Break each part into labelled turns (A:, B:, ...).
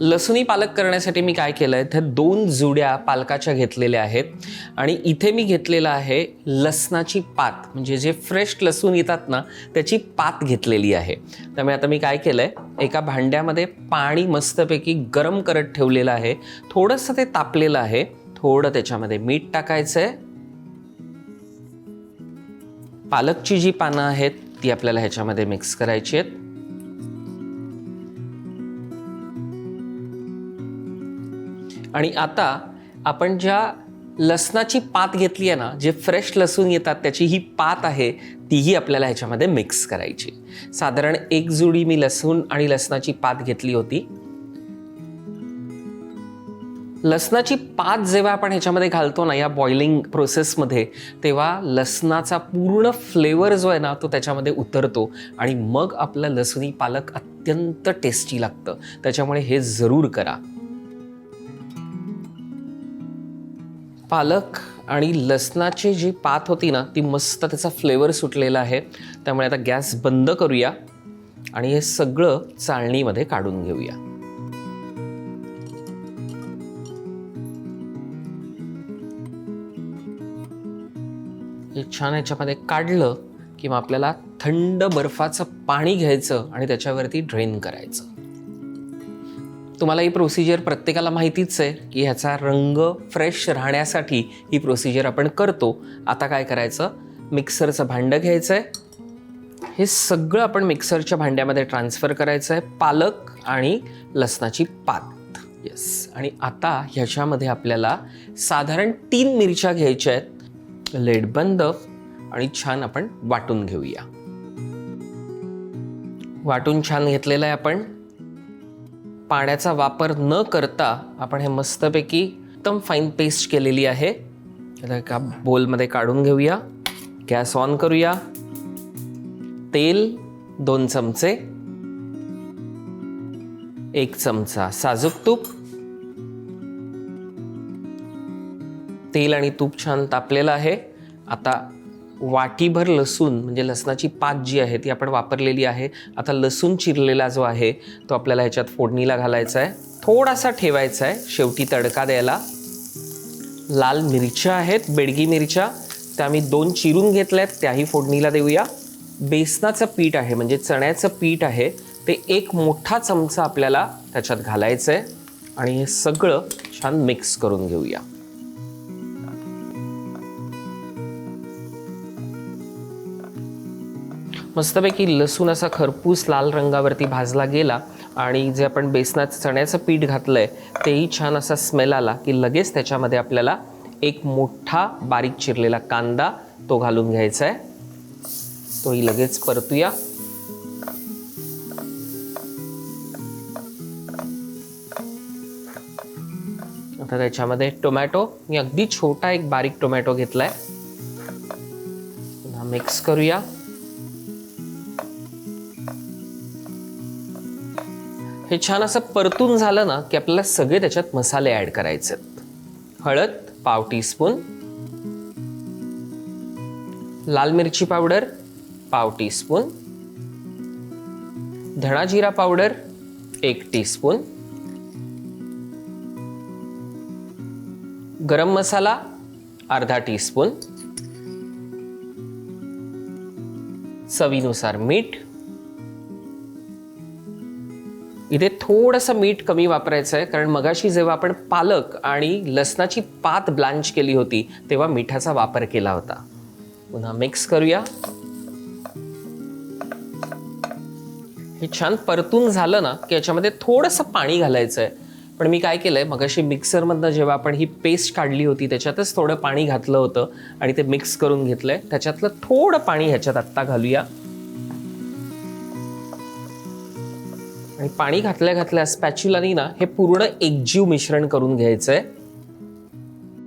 A: लसुनी पालक करण्यासाठी मी काय केलं आहे, तर 2 जुड्या पालकाच्या घेतलेल्या आहेत आणि इथे मी घेतलेलं आहे लसणाची पात, म्हणजे जे फ्रेश लसूण येतात ना त्याची पात घेतलेली आहे. त्यामुळे आता मी काय केलं आहे, एका भांड्यामध्ये पाणी मस्तपैकी गरम करत ठेवलेलं आहे. थोडंसं ते तापलेलं आहे. थोडं त्याच्यामध्ये मीठ टाकायचं आहे. पालकची जी पानं आहेत ती आपल्याला ह्याच्यामध्ये मिक्स करायची आहेत. आणि आता आपण ज्या लसणाची पात घेतली आहे ना, जे फ्रेश लसूण येतात त्याची ही पात आहे, तीही आपल्याला ह्याच्यामध्ये मिक्स करायची. साधारण 1 जुडी मी लसूण आणि लसणाची पात घेतली होती. लसणाची पात जेव्हा आपण ह्याच्यामध्ये घालतो ना या बॉइलिंग प्रोसेसमध्ये, तेव्हा लसणाचा पूर्ण फ्लेवर जो आहे ना तो त्याच्यामध्ये उतरतो आणि मग आपलं लसुनी पालक अत्यंत टेस्टी लागतं. त्याच्यामुळे हे जरूर करा. पालक आणि लसणाची जी पात होती ना ती मस्त त्याचा फ्लेवर सुटलेला आहे. त्यामुळे आता गॅस बंद करूया आणि हे सगळं चाळणीमध्ये काढून घेऊया. हे छान ह्याच्यामध्ये काढलं किंवा आपल्याला थंड बर्फाचं पाणी घ्यायचं आणि त्याच्यावरती ड्रेन करायचं. तुम्हाला ही प्रोसिजर प्रत्येकाला माहितीच आहे की ह्याचा रंग फ्रेश राहण्यासाठी ही प्रोसिजर आपण करतो. आता काय करायचं, मिक्सरचं भांडं घ्यायचं आहे. हे सगळं आपण मिक्सरच्या भांड्यामध्ये ट्रान्सफर करायचं आहे, पालक आणि लसणाची पात. येस. आणि आता ह्याच्यामध्ये आपल्याला साधारण 3 मिरच्या घ्यायच्या आहेत. लेड बंद आणि छान आपण वाटून घेऊया. वाटून छान घेतलेलं आहे आपण. पाण्याचा वापर न करता आपण हे मस्तपैकी एकदम फाईन पेस्ट केलेली आहे. आता एका बोलमध्ये काढून घेऊया. गॅस ऑन करूया. तेल 2 चमचे, 1 चमचा साजूक तूप. तेल आणि तूप छान तापलेलं आहे. आता वाटीभर लसूण, म्हणजे लसणाची पात जी आहे ती आपण वापरलेली आहे. आता लसूण चिरलेला जो आहे तो आपल्याला ह्याच्यात फोडणीला घालायचा आहे. थोडासा ठेवायचा आहे शेवटी तडका द्यायला. लाल मिरच्या आहेत, बेडगी मिरच्या, त्या मी 2 चिरून घेतल्या आहेत, त्याही फोडणीला देऊया. बेसनाचं पीठ आहे, म्हणजे चण्याचं पीठ आहे, ते 1 मोठा चमचा आपल्याला त्याच्यात घालायचं आहे आणि हे सगळं छान मिक्स करून घेऊया. मस्तपैकी लसूण असा खरपूस लाल रंगावरती भाजला गेला आणि जे आपण बेसनाचं चण्याचं पीठ घातलंय तेही छान असा स्मेल आला की लगेच त्याच्यामध्ये आपल्याला 1 मोठा बारीक चिरलेला कांदा तो घालून घ्यायचा आहे. तोही लगेच परतूया. आता त्याच्यामध्ये टोमॅटो, मी अगदी छोटा एक बारीक टोमॅटो घेतलाय. पुन्हा मिक्स करूया. हे छान असं परतून झालं ना की आपल्याला सगळे त्याच्यात मसाले ऍड करायचे आहेत. हळद पाव टीस्पून, लाल मिरची पावडर पाव टीस्पून, धणा जिरा पावडर 1 टीस्पून, गरम मसाला अर्धा टीस्पून, चवीनुसार मीठ. इथे थोडंसं मीठ कमी वापरायचं आहे कारण मगाशी जेव्हा आपण पालक आणि लसणाची पात ब्लांच केली होती तेव्हा मिठाचा वापर केला होता. पुन्हा मिक्स करूया. हे छान परतून झालं ना की याच्यामध्ये थोडंसं पाणी घालायचं आहे. पण मी काय केलंय, मगाशी मिक्सरमधनं जेव्हा आपण ही पेस्ट काढली होती त्याच्यातच थोडं पाणी घातलं होतं आणि ते मिक्स करून घेतलंय. त्याच्यातलं थोडं पाणी ह्याच्यात आत्ता घालूया. आणि पाणी घातल्या घातल्या स्पॅच्युलानी ना हे पूर्ण एकजीव मिश्रण करून घ्यायचंय.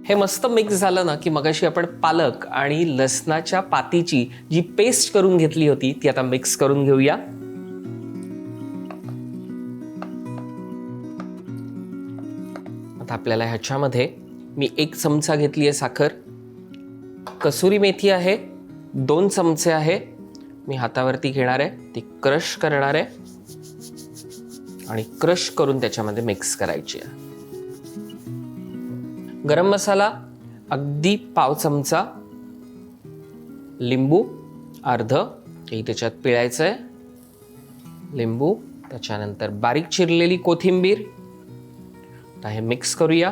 A: हे मस्त मिक्स झालं ना की मगाशी आपण पालक आणि लसणाच्या पातीची जी पेस्ट करून घेतली होती ती आता मिक्स करून घेऊया. आता आपल्याला ह्याच्यामध्ये मी 1 चमचा घेतली आहे साखर, कसुरी मेथी आहे 2 चमचे आहे, मी हातावरती घेणार आहे, ती क्रश करणार आहे आणि क्रश करून त्याच्यामध्ये मिक्स करायची आहे. गरम मसाला अगदी पाव चमचा, लिंबू अर्ध हे त्याच्यात पिळायचं आहे, लिंबू, त्याच्यानंतर बारीक चिरलेली कोथिंबीर. आता हे मिक्स करूया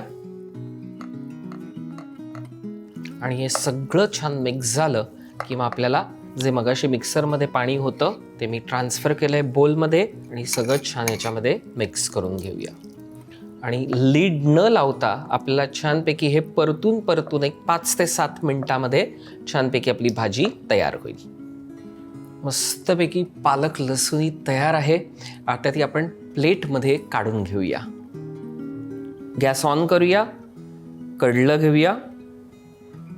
A: आणि हे सगळं छान मिक्स झालं की मग आपल्याला जे मगाशी मिक्सरमध्ये पाणी होतं ते मी ट्रान्सफर केलं आहे बोलमध्ये आणि सगळं छान याच्यामध्ये मिक्स करून घेऊया. आणि लीड न लावता आपल्याला छानपैकी हे परतून एक 5 ते 7 मिनिटामध्ये छानपैकी आपली भाजी तयार होईल. मस्तपैकी पालक लसुणी तयार आहे. आता ती आपण प्लेटमध्ये काढून घेऊया. गॅस ऑन करूया, कढलं घेऊया,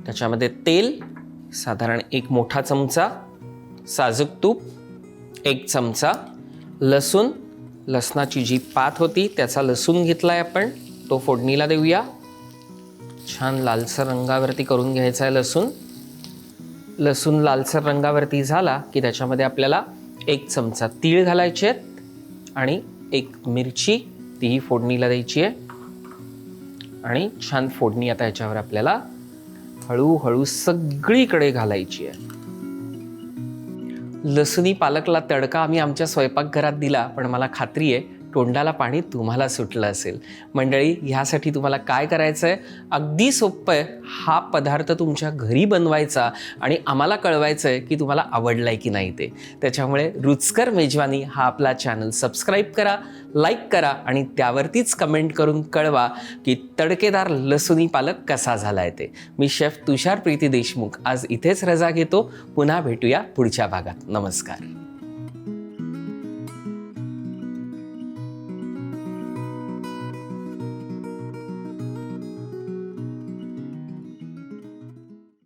A: त्याच्यामध्ये तेल साधारण 1 मोठा चमचा, साजूक तूप 1 चमचा, लसणाची जी पात होती त्याचा लसूण घेतलाय आपण, तो फोडणीला देऊया. छान लालसर रंगावरती करून घ्यायचा आहे लसूण लालसर रंगावरती झाला की त्याच्यामध्ये आपल्याला 1 चमचा तीळ घालायचे आहेत आणि 1 मिरची, तीही फोडणीला द्यायची आहे. आणि छान फोडणी आता याच्यावर आपल्याला हळूहळू सगळीकडे घालायची आहे. लसुणी पालकला तडका आम्ही आमच्या स्वयंपाकघरात दिला, पण मला खात्री आहे तोंडाला पाणी तुम्हाला सुटलं असेल. मंडळी, ह्यासाठी तुम्हाला काय करायचं आहे, अगदी सोपं आहे. हा पदार्थ तुमच्या घरी बनवायचा आणि आम्हाला कळवायचं आहे की तुम्हाला आवडला आहे की नाही ते. त्याच्यामुळे रुचकर मेजवानी हा आपला चॅनल सबस्क्राईब करा, लाईक करा आणि त्यावरतीच कमेंट करून कळवा की तडकेदार लसुणी पालक कसा झाला आहे ते. मी शेफ तुषार प्रीती देशमुख आज इथेच रजा घेतो. पुन्हा भेटूया पुढच्या भागात. नमस्कार.